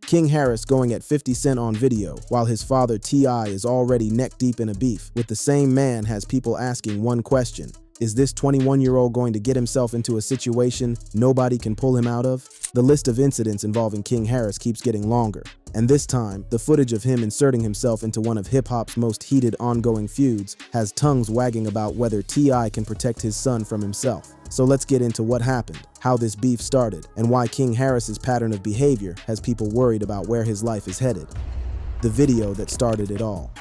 King Harris going at 50 Cent on video, while his father T.I. is already neck-deep in a beef with the same man, has people asking one question: is this 21-year-old going to get himself into a situation nobody can pull him out of? The list of incidents involving King Harris keeps getting longer, and this time, the footage of him inserting himself into one of hip-hop's most heated ongoing feuds has tongues wagging about whether T.I. can protect his son from himself. So let's get into what happened, how this beef started, and why King Harris's pattern of behavior has people worried about where his life is headed. The video that started it all.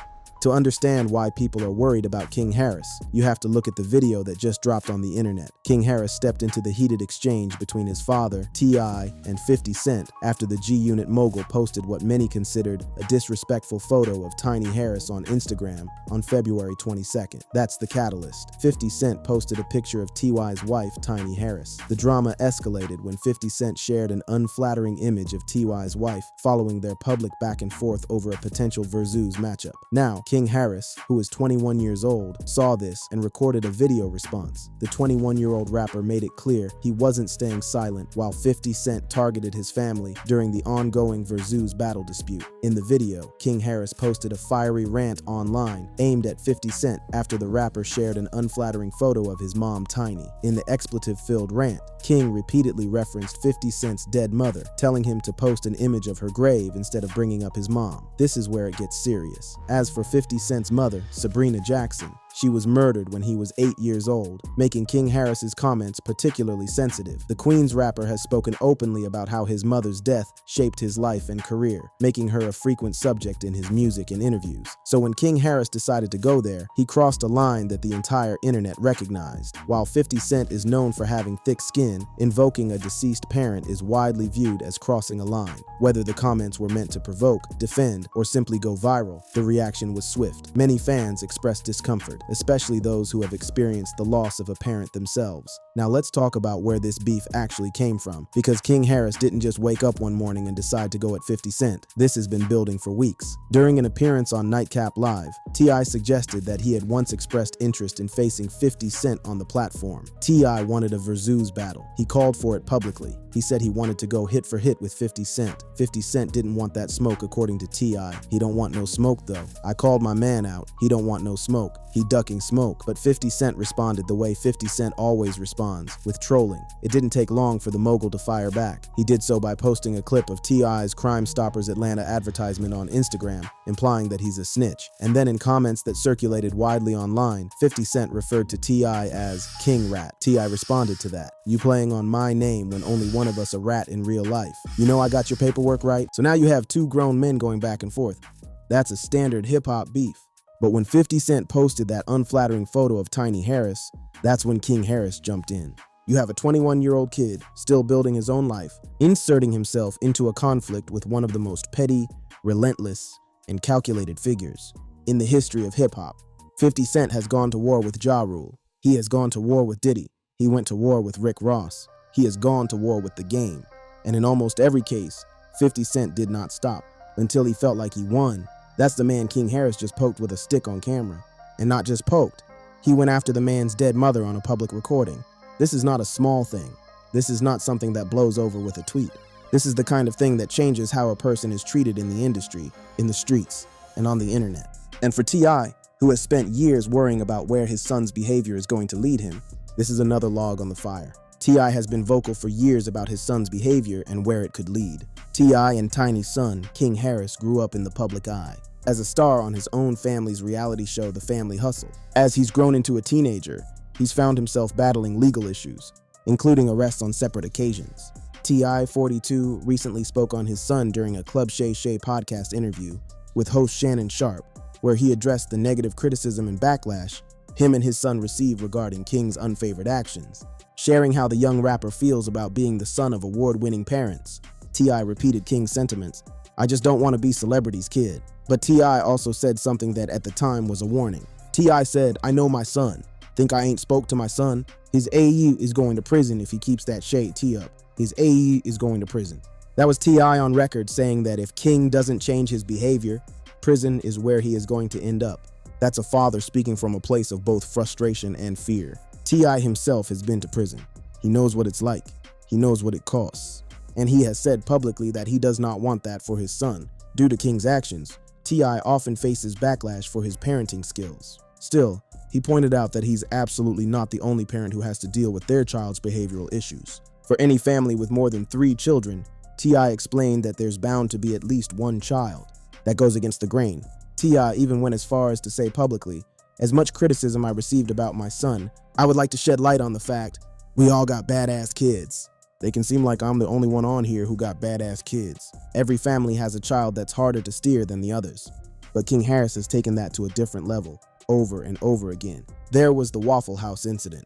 To understand why people are worried about King Harris, you have to look at the video that just dropped on the internet. King Harris stepped into the heated exchange between his father, T.I., and 50 Cent after the G-Unit mogul posted what many considered a disrespectful photo of Tiny Harris on Instagram on February 22nd. That's the catalyst. 50 Cent posted a picture of T.Y.'s wife, Tiny Harris. The drama escalated when 50 Cent shared an unflattering image of T.Y.'s wife following their public back and forth over a potential Verzuz matchup. Now, King Harris, who is 21 years old, saw this and recorded a video response. The 21-year-old rapper made it clear he wasn't staying silent while 50 Cent targeted his family during the ongoing Verzuz battle dispute. In the video, King Harris posted a fiery rant online aimed at 50 Cent after the rapper shared an unflattering photo of his mom, Tiny. In the expletive-filled rant, King repeatedly referenced 50 Cent's dead mother, telling him to post an image of her grave instead of bringing up his mom. This is where it gets serious. As for 50 Cent's mother, Sabrina Jackson, she was murdered when he was 8 years old, making King Harris's comments particularly sensitive. The Queens rapper has spoken openly about how his mother's death shaped his life and career, making her a frequent subject in his music and interviews. So when King Harris decided to go there, he crossed a line that the entire internet recognized. While 50 Cent is known for having thick skin, invoking a deceased parent is widely viewed as crossing a line. Whether the comments were meant to provoke, defend, or simply go viral, the reaction was swift. Many fans expressed discomfort, especially those who have experienced the loss of a parent themselves. Now let's talk about where this beef actually came from, because King Harris didn't just wake up one morning and decide to go at 50 Cent. This has been building for weeks. During an appearance on Nightcap Live, T.I. suggested that he had once expressed interest in facing 50 Cent on the platform. T.I. wanted a Verzuz battle. He called for it publicly. He said he wanted to go hit for hit with 50 Cent. 50 Cent didn't want that smoke, according to T.I. He don't want no smoke though. I called my man out. He don't want no smoke. He ducking smoke. But 50 Cent responded the way 50 Cent always responds, with trolling. It didn't take long for the mogul to fire back. He did so by posting a clip of T.I.'s Crime Stoppers Atlanta advertisement on Instagram, implying that he's a snitch. And then in comments that circulated widely online, 50 Cent referred to T.I. as King Rat. T.I. responded to that. You playing on my name when only one of us a rat in real life. You know I got your paperwork right? So now you have two grown men going back and forth. That's a standard hip-hop beef. But when 50 Cent posted that unflattering photo of Tiny Harris, that's when King Harris jumped in. You have a 21-year-old kid, still building his own life, inserting himself into a conflict with one of the most petty, relentless, and calculated figures in the history of hip-hop. 50 Cent has gone to war with Ja Rule. He has gone to war with Diddy. He went to war with Rick Ross. He has gone to war with The Game. And in almost every case, 50 Cent did not stop until he felt like he won. That's the man King Harris just poked with a stick on camera. And not just poked. He went after the man's dead mother on a public recording. This is not a small thing. This is not something that blows over with a tweet. This is the kind of thing that changes how a person is treated in the industry, in the streets, and on the internet. And for T.I., who has spent years worrying about where his son's behavior is going to lead him, this is another log on the fire. T.I. has been vocal for years about his son's behavior and where it could lead. T.I. and Tiny's son, King Harris, grew up in the public eye as a star on his own family's reality show, The Family Hustle. As he's grown into a teenager, he's found himself battling legal issues, including arrests on separate occasions. T.I., 42, recently spoke on his son during a Club Shay Shay podcast interview with host Shannon Sharp, where he addressed the negative criticism and backlash him and his son received regarding King's unfavored actions. Sharing how the young rapper feels about being the son of award-winning parents, T.I. repeated King's sentiments, "I just don't want to be celebrity's kid." But T.I. also said something that at the time was a warning. T.I. said, "I know my son. Think I ain't spoke to my son? His AE is going to prison if he keeps that shade T up. His AE is going to prison." That was T.I. on record saying that if King doesn't change his behavior, prison is where he is going to end up. That's a father speaking from a place of both frustration and fear. T.I. himself has been to prison. He knows what it's like. He knows what it costs. and he has said publicly that he does not want that for his son. Due to King's actions, T.I. often faces backlash for his parenting skills. Still, he pointed out that he's absolutely not the only parent who has to deal with their child's behavioral issues. For any family with more than 3 children, T.I. explained that there's bound to be at least one child. That goes against the grain. T.I. even went as far as to say publicly, "As much criticism I received about my son, I would like to shed light on the fact we all got badass kids. They can seem like I'm the only one on here who got badass kids. Every family has a child that's harder to steer than the others." But King Harris has taken that to a different level, over and over again. There was the Waffle House incident.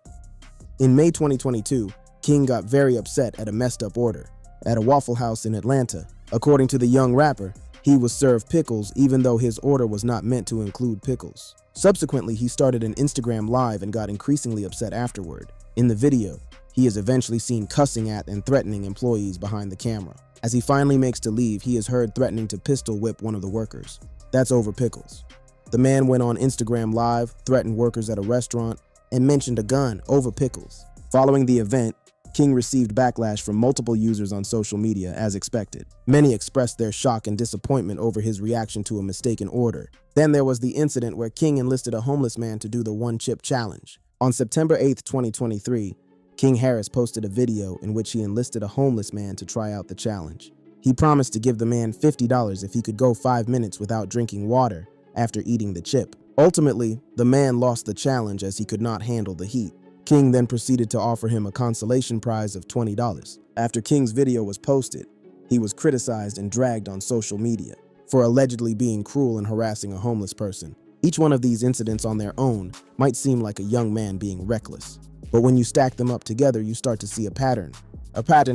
In May 2022, King got very upset at a messed up order at a Waffle House in Atlanta. According to the young rapper, he was served pickles even though his order was not meant to include pickles. Subsequently, he started an Instagram live and got increasingly upset afterward. In the video, he is eventually seen cussing at and threatening employees behind the camera. As he finally makes to leave, he is heard threatening to pistol whip one of the workers. That's over pickles. The man went on Instagram Live, threatened workers at a restaurant, and mentioned a gun over pickles. Following the event, King received backlash from multiple users on social media, as expected. Many expressed their shock and disappointment over his reaction to a mistaken order. Then there was the incident where King enlisted a homeless man to do the one-chip challenge. On September 8, 2023, King Harris posted a video in which he enlisted a homeless man to try out the challenge. He promised to give the man $50 if he could go 5 minutes without drinking water after eating the chip. Ultimately, the man lost the challenge as he could not handle the heat. King then proceeded to offer him a consolation prize of $20. After King's video was posted, he was criticized and dragged on social media for allegedly being cruel and harassing a homeless person. Each one of these incidents on their own might seem like a young man being reckless, but when you stack them up together, you start to see a pattern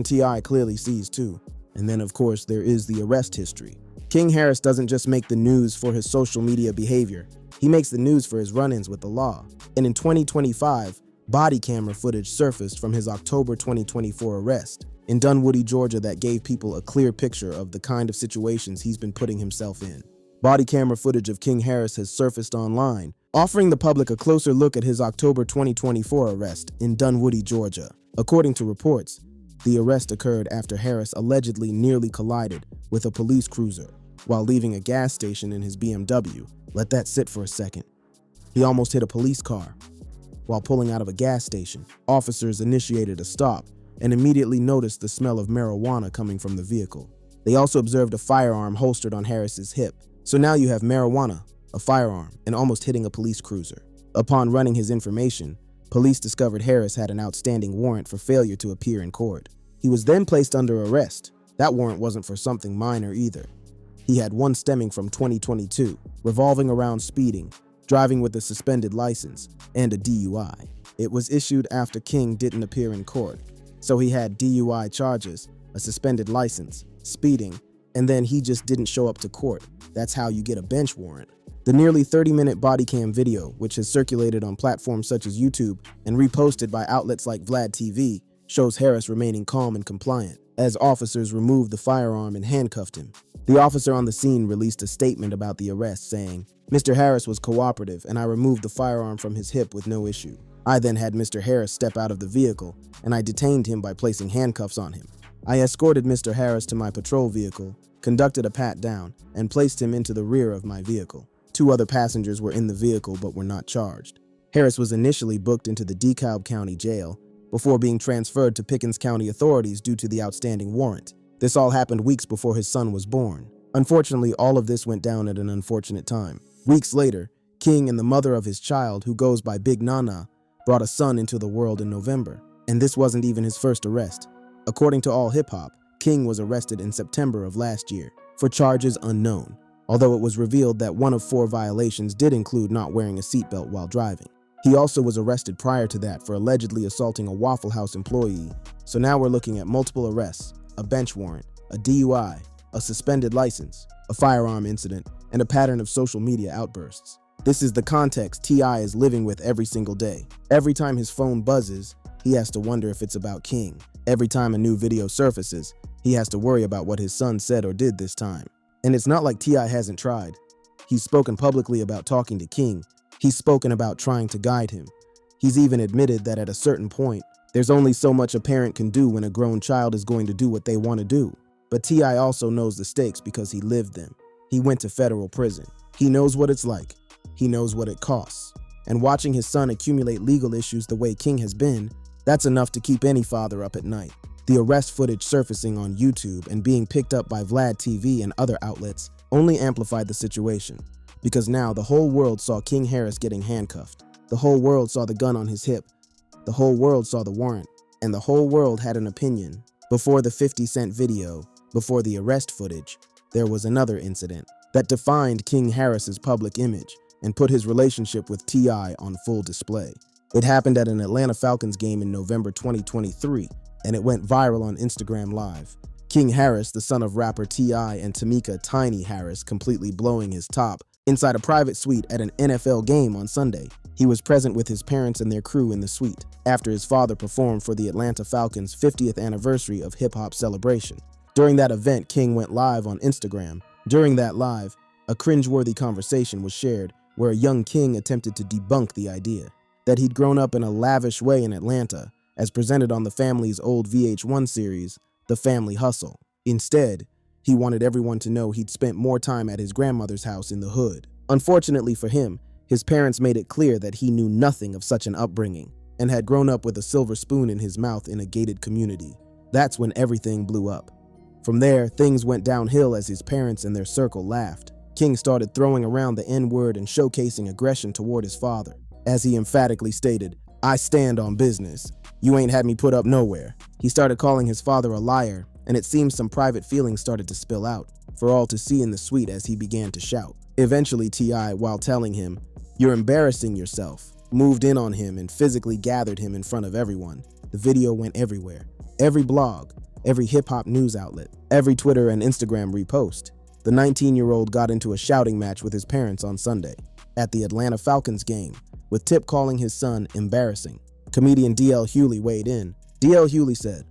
T.I. clearly sees too. And then, of course, there is the arrest history. King Harris doesn't just make the news for his social media behavior, he makes the news for his run-ins with the law. And in 2025, body camera footage surfaced from his October 2024 arrest in Dunwoody, Georgia that gave people a clear picture of the kind of situations he's been putting himself in. Body camera footage of King Harris has surfaced online, offering the public a closer look at his October 2024 arrest in Dunwoody, Georgia. According to reports, the arrest occurred after Harris allegedly nearly collided with a police cruiser while leaving a gas station in his BMW. Let that sit for a second. He almost hit a police car. While pulling out of a gas station, officers initiated a stop and immediately noticed the smell of marijuana coming from the vehicle. They also observed a firearm holstered on Harris's hip. So now you have marijuana, a firearm, and almost hitting a police cruiser. Upon running his information, police discovered Harris had an outstanding warrant for failure to appear in court. He was then placed under arrest. That warrant wasn't for something minor either. He had one stemming from 2022, revolving around speeding, driving with a suspended license, and a DUI. It was issued after King didn't appear in court, so he had DUI charges, a suspended license, speeding, and then he just didn't show up to court. That's how you get a bench warrant. The nearly 30-minute body cam video, which has circulated on platforms such as YouTube and reposted by outlets like Vlad TV, shows Harris remaining calm and compliant as officers removed the firearm and handcuffed him. The officer on the scene released a statement about the arrest saying, "Mr. Harris was cooperative and I removed the firearm from his hip with no issue. I then had Mr. Harris step out of the vehicle and I detained him by placing handcuffs on him. I escorted Mr. Harris to my patrol vehicle, conducted a pat-down, and placed him into the rear of my vehicle. 2 other passengers were in the vehicle but were not charged." Harris was initially booked into the DeKalb County Jail before being transferred to Pickens County authorities due to the outstanding warrant. This all happened weeks before his son was born. Unfortunately, all of this went down at an unfortunate time. Weeks later, King and the mother of his child, who goes by Big Nana, brought a son into the world in November. And this wasn't even his first arrest. According to All Hip Hop, King was arrested in September of last year for charges unknown, although it was revealed that 1 of 4 violations did include not wearing a seatbelt while driving. He also was arrested prior to that for allegedly assaulting a Waffle House employee. So now we're looking at multiple arrests, a bench warrant, a DUI, a suspended license, a firearm incident, and a pattern of social media outbursts. This is the context T.I. is living with every single day. Every time his phone buzzes, he has to wonder if it's about King. Every time a new video surfaces, he has to worry about what his son said or did this time. And it's not like T.I. hasn't tried. He's spoken publicly about talking to King. He's spoken about trying to guide him. He's even admitted that at a certain point, There's only so much a parent can do when a grown child is going to do what they want to do. But T.I. also knows the stakes because he lived them. He went to federal prison. He knows what it's like. He knows what it costs. And watching his son accumulate legal issues the way King has been, that's enough to keep any father up at night. The arrest footage surfacing on YouTube and being picked up by Vlad TV and other outlets only amplified the situation, because now the whole world saw King Harris getting handcuffed. The whole world saw the gun on his hip. The whole world saw the warrant. And the whole world had an opinion. Before the 50 Cent video, before the arrest footage, there was another incident that defined King Harris's public image and put his relationship with T.I. on full display. It happened at an Atlanta Falcons game in November 2023, and it went viral on Instagram Live. King Harris, the son of rapper T.I. and Tamika Tiny Harris, completely blowing his top inside a private suite at an NFL game on Sunday. He was present with his parents and their crew in the suite after his father performed for the Atlanta Falcons' 50th anniversary of hip-hop celebration. During that event, King went live on Instagram. During that live, a cringeworthy conversation was shared where a young King attempted to debunk the idea that he'd grown up in a lavish way in Atlanta, as presented on the family's old VH1 series, The Family Hustle. Instead, he wanted everyone to know he'd spent more time at his grandmother's house in the hood. Unfortunately for him, his parents made it clear that he knew nothing of such an upbringing and had grown up with a silver spoon in his mouth in a gated community. That's when everything blew up. From there, things went downhill as his parents and their circle laughed. King started throwing around the N-word and showcasing aggression toward his father. As he emphatically stated, "I stand on business. You ain't had me put up nowhere." He started calling his father a liar, and it seems some private feelings started to spill out for all to see in the suite as he began to shout. Eventually, T.I., while telling him, "You're embarrassing yourself," moved in on him and physically gathered him in front of everyone. The video went everywhere. Every blog, every hip-hop news outlet, every Twitter and Instagram repost. The 19-year-old got into a shouting match with his parents on Sunday at the Atlanta Falcons game, with Tip calling his son embarrassing. Comedian D.L. Hewley weighed in. D.L. Hewley said,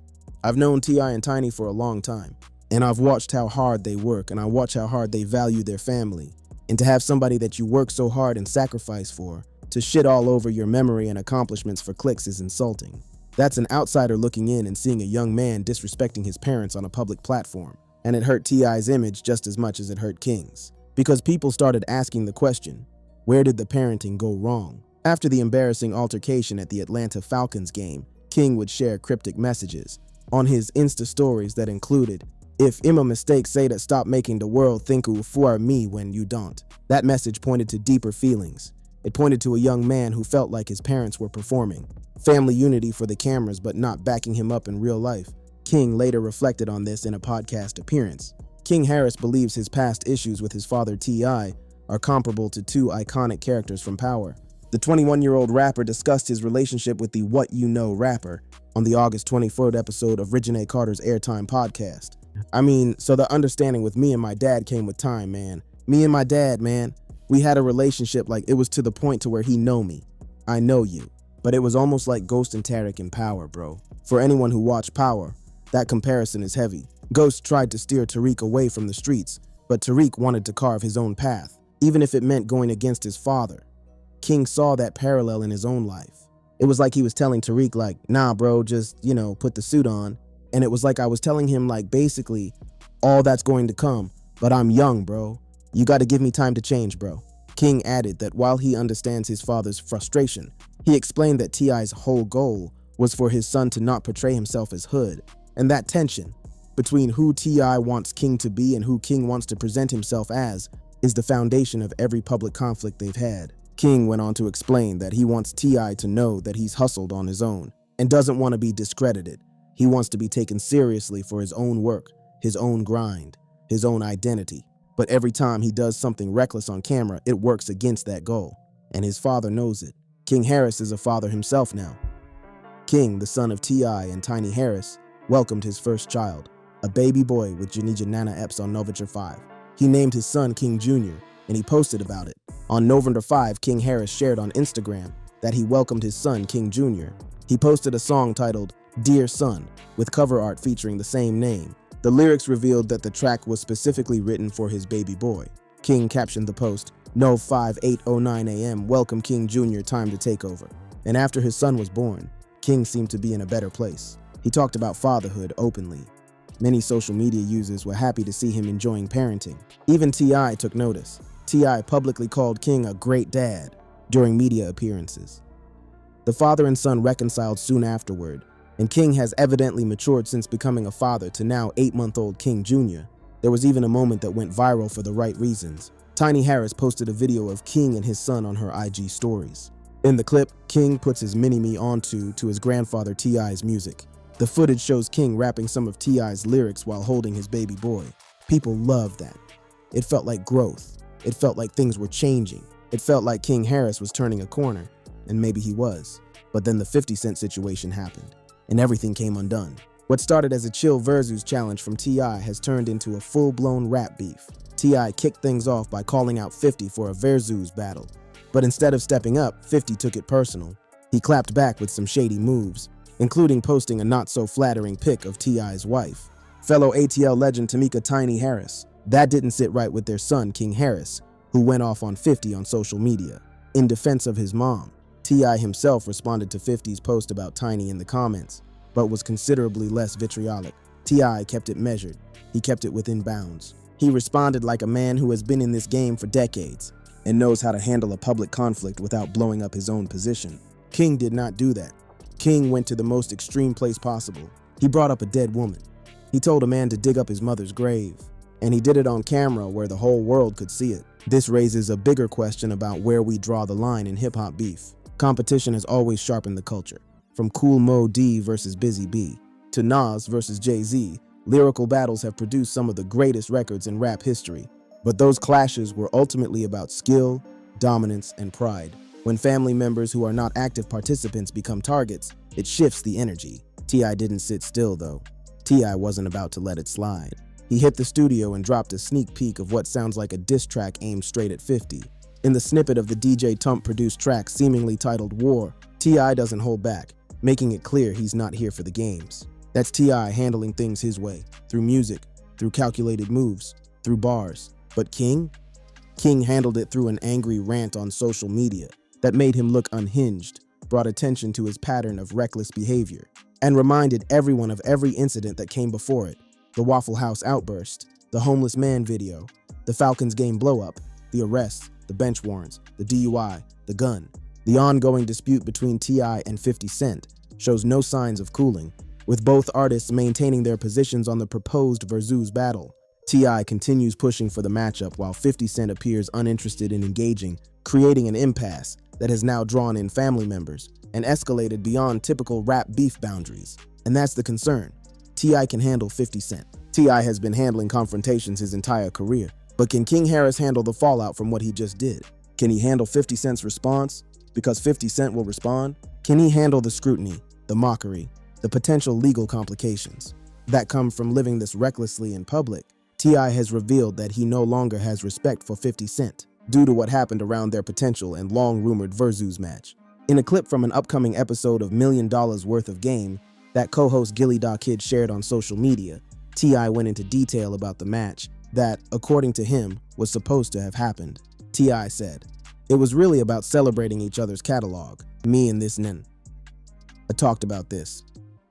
"I've known T.I. and Tiny for a long time, and I've watched how hard they work, and I watch how hard they value their family. And to have somebody that you work so hard and sacrifice for, to shit all over your memory and accomplishments for clicks is insulting." That's an outsider looking in and seeing a young man disrespecting his parents on a public platform. And it hurt T.I.'s image just as much as it hurt King's. Because people started asking the question, where did the parenting go wrong? After the embarrassing altercation at the Atlanta Falcons game, King would share cryptic messages on his Insta stories that included, "If I'm a mistake, say that, stop making the world think for me when you don't." That message pointed to deeper feelings. It pointed to a young man who felt like his parents were performing family unity for the cameras but not backing him up in real life. King later reflected on this in a podcast appearance. King Harris believes his past issues with his father T.I. are comparable to two iconic characters from Power. The 21-year-old rapper discussed his relationship with the What You Know rapper on the August 24th episode of Reginae Carter's Airtime podcast. So the understanding with me and my dad came with time, man. Me and my dad, man, we had a relationship like it was to the point to where he know me. I know you. But it was almost like Ghost and Tarek in Power, bro. For anyone who watched Power, that comparison is heavy. Ghost tried to steer Tariq away from the streets, but Tariq wanted to carve his own path, even if it meant going against his father. King saw that parallel in his own life. It was like he was telling Tariq like, "Nah, bro, just, put the suit on." And it was like I was telling him like, basically, all that's going to come, but I'm young, bro. You got to give me time to change, bro. King added that while he understands his father's frustration, he explained that T.I.'s whole goal was for his son to not portray himself as hood, and that tension between who T.I. wants King to be and who King wants to present himself as is the foundation of every public conflict they've had. King went on to explain that he wants T.I. to know that he's hustled on his own and doesn't want to be discredited. He wants to be taken seriously for his own work, his own grind, his own identity. But every time he does something reckless on camera, it works against that goal. And his father knows it. King Harris is a father himself now. King, the son of T.I. and Tiny Harris, welcomed his first child, a baby boy with Janija Nana Epps on November 5. He named his son King Jr., and he posted about it. On November 5, King Harris shared on Instagram that he welcomed his son King Jr. He posted a song titled "Dear Son" with cover art featuring the same name. The lyrics revealed that the track was specifically written for his baby boy. King captioned the post, "No 5809 a.m. Welcome King Jr. Time to take over." And after his son was born, King seemed to be in a better place. He talked about fatherhood openly. Many social media users were happy to see him enjoying parenting. Even T.I. took notice. T.I. publicly called King a great dad during media appearances. The father and son reconciled soon afterward, and King has evidently matured since becoming a father to now 8-month-old King Jr. There was even a moment that went viral for the right reasons. Tiny Harris posted a video of King and his son on her IG stories. In the clip, King puts his mini-me onto his grandfather T.I.'s music. The footage shows King rapping some of T.I.'s lyrics while holding his baby boy. People loved that. It felt like growth. It felt like things were changing. It felt like King Harris was turning a corner, and maybe he was. But then the 50 Cent situation happened, and everything came undone. What started as a chill Verzuz challenge from T.I. has turned into a full-blown rap beef. T.I. kicked things off by calling out 50 for a Verzuz battle. But instead of stepping up, 50 took it personal. He clapped back with some shady moves, including posting a not-so-flattering pic of T.I.'s wife, fellow ATL legend Tamika Tiny Harris. That didn't sit right with their son, King Harris, who went off on 50 on social media. In defense of his mom, T.I. himself responded to 50's post about Tiny in the comments, but was considerably less vitriolic. T.I. kept it measured. He kept it within bounds. He responded like a man who has been in this game for decades and knows how to handle a public conflict without blowing up his own position. King did not do that. King went to the most extreme place possible. He brought up a dead woman. He told a man to dig up his mother's grave, and he did it on camera where the whole world could see it. This raises a bigger question about where we draw the line in hip-hop beef. Competition has always sharpened the culture. From Cool Mo D versus Busy B to Nas versus Jay-Z, lyrical battles have produced some of the greatest records in rap history. But those clashes were ultimately about skill, dominance, and pride. When family members who are not active participants become targets, it shifts the energy. T.I. didn't sit still, though. T.I. wasn't about to let it slide. He hit the studio and dropped a sneak peek of what sounds like a diss track aimed straight at 50. In the snippet of the DJ Tump-produced track seemingly titled War, T.I. doesn't hold back, making it clear he's not here for the games. That's T.I. handling things his way, through music, through calculated moves, through bars. But King? King handled it through an angry rant on social media that made him look unhinged, brought attention to his pattern of reckless behavior, and reminded everyone of every incident that came before it. The Waffle House outburst, the homeless man video, the Falcons game blow-up, the arrests, the bench warrants, the DUI, the gun. The ongoing dispute between T.I. and 50 Cent shows no signs of cooling, with both artists maintaining their positions on the proposed Verzuz battle. T.I. continues pushing for the matchup while 50 Cent appears uninterested in engaging, creating an impasse that has now drawn in family members and escalated beyond typical rap beef boundaries. And that's the concern. T.I. can handle 50 Cent. T.I. has been handling confrontations his entire career, but can King Harris handle the fallout from what he just did? Can he handle 50 Cent's response? Because 50 Cent will respond? Can he handle the scrutiny, the mockery, the potential legal complications that come from living this recklessly in public? T.I. has revealed that he no longer has respect for 50 Cent due to what happened around their potential and long-rumored Verzuz match. In a clip from an upcoming episode of $1 Million Worth of Game that co-host Gilly Da Kid shared on social media, T.I. went into detail about the match that, according to him, was supposed to have happened. T.I. said, "It was really about celebrating each other's catalog. Me and this nin. I talked about this.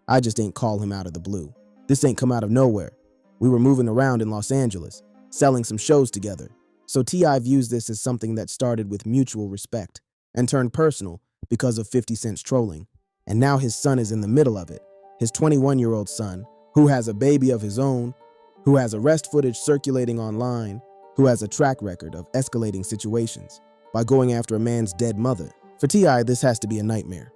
I just ain't call him out of the blue. This ain't come out of nowhere. We were moving around in Los Angeles, selling some shows together. So T.I. views this as something that started with mutual respect and turned personal because of 50 Cent's trolling. And now his son is in the middle of it. His 21-year-old son, who has a baby of his own, who has arrest footage circulating online, who has a track record of escalating situations by going after a man's dead mother. For T.I., this has to be a nightmare.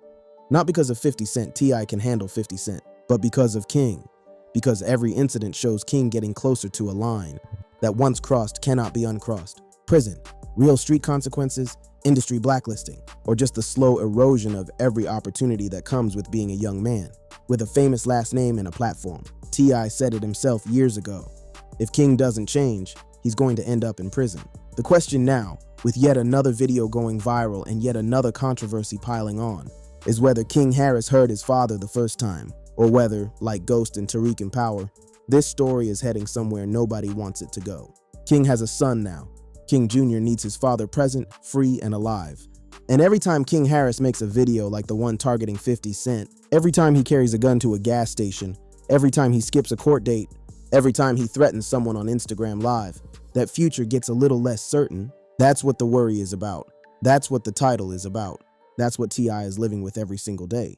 Not because of 50 Cent, T.I. can handle 50 Cent, but because of King. Because every incident shows King getting closer to a line that once crossed cannot be uncrossed. Prison, real street consequences, industry blacklisting, or just the slow erosion of every opportunity that comes with being a young man with a famous last name and a platform. T.I. said it himself years ago. If King doesn't change, he's going to end up in prison. The question now, with yet another video going viral and yet another controversy piling on, is whether King Harris heard his father the first time, or whether, like Ghost and Tariq in Power, this story is heading somewhere nobody wants it to go. King has a son now. King Jr. needs his father present, free, and alive. And every time King Harris makes a video like the one targeting 50 Cent, every time he carries a gun to a gas station, every time he skips a court date, every time he threatens someone on Instagram Live, that future gets a little less certain. That's what the worry is about. That's what the title is about. That's what T.I. is living with every single day.